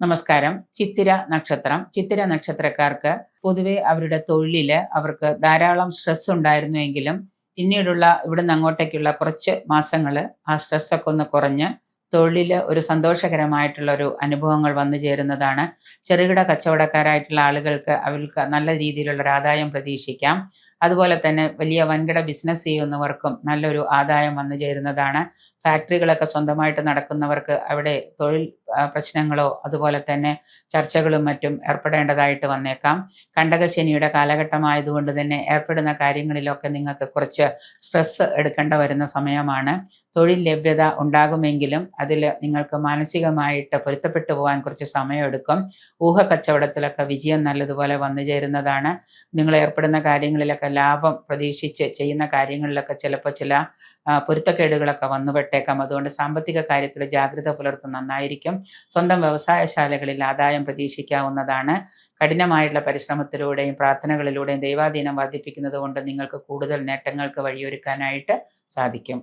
നമസ്കാരം. ചിത്തിര നക്ഷത്രക്കാർക്ക് പൊതുവെ അവരുടെ തൊഴിലില് അവർക്ക് ധാരാളം സ്ട്രെസ് ഉണ്ടായിരുന്നുവെങ്കിലും പിന്നീടുള്ള ഇവിടുന്ന് അങ്ങോട്ടേക്കുള്ള കുറച്ച് മാസങ്ങള് ആ സ്ട്രെസ്സൊക്കെ ഒന്ന് കുറഞ്ഞ് തൊഴിലില് ഒരു സന്തോഷകരമായിട്ടുള്ള ഒരു അനുഭവങ്ങൾ വന്നു ചേരുന്നതാണ്. ചെറുകിട കച്ചവടക്കാരായിട്ടുള്ള ആളുകൾക്ക് അവർക്ക് നല്ല രീതിയിലുള്ള ഒരു ആദായം പ്രതീക്ഷിക്കാം. അതുപോലെ തന്നെ വലിയ വൻകിട ബിസിനസ് ചെയ്യുന്നവർക്കും നല്ലൊരു ആദായം വന്നു ചേരുന്നതാണ്. ഫാക്ടറികളൊക്കെ സ്വന്തമായിട്ട് നടക്കുന്നവർക്ക് അവിടെ തൊഴിൽ പ്രശ്നങ്ങളോ അതുപോലെ തന്നെ ചർച്ചകളും മറ്റും ഏർപ്പെടേണ്ടതായിട്ട് വന്നേക്കാം. കണ്ടകശനിയുടെ കാലഘട്ടമായതുകൊണ്ട് തന്നെ ഏർപ്പെടുന്ന കാര്യങ്ങളിലൊക്കെ നിങ്ങൾക്ക് കുറച്ച് സ്ട്രെസ് എടുക്കേണ്ട വരുന്ന സമയമാണ്. തൊഴിൽ ലഭ്യത ഉണ്ടാകുമെങ്കിലും അതിൽ നിങ്ങൾക്ക് മാനസികമായിട്ട് പൊരുത്തപ്പെട്ടു പോകാൻ കുറച്ച് സമയമെടുക്കും. ഊഹക്കച്ചവടത്തിലൊക്കെ വിജയം നല്ലതുപോലെ വന്നു ചേരുന്നതാണ്. നിങ്ങൾ ഏർപ്പെടുന്ന കാര്യങ്ങളിലൊക്കെ ലാഭം പ്രതീക്ഷിച്ച് ചെയ്യുന്ന കാര്യങ്ങളിലൊക്കെ ചിലപ്പോൾ ചില പൊരുത്തക്കേടുകളൊക്കെ വന്നുപെട്ടേക്കാം. അതുകൊണ്ട് സാമ്പത്തിക കാര്യത്തിൽ ജാഗ്രത പുലർത്തുന്നത് നന്നായിരിക്കും. സ്വന്തം വ്യവസായശാലകളിൽ ആദായം പ്രതീക്ഷിക്കാവുന്നതാണ്. കഠിനമായിട്ടുള്ള പരിശ്രമത്തിലൂടെയും പ്രാർത്ഥനകളിലൂടെയും ദൈവാധീനം വർദ്ധിപ്പിക്കുന്നത് കൊണ്ട് നിങ്ങൾക്ക് കൂടുതൽ നേട്ടങ്ങൾക്ക് വഴിയൊരുക്കാനായിട്ട് സാധിക്കും.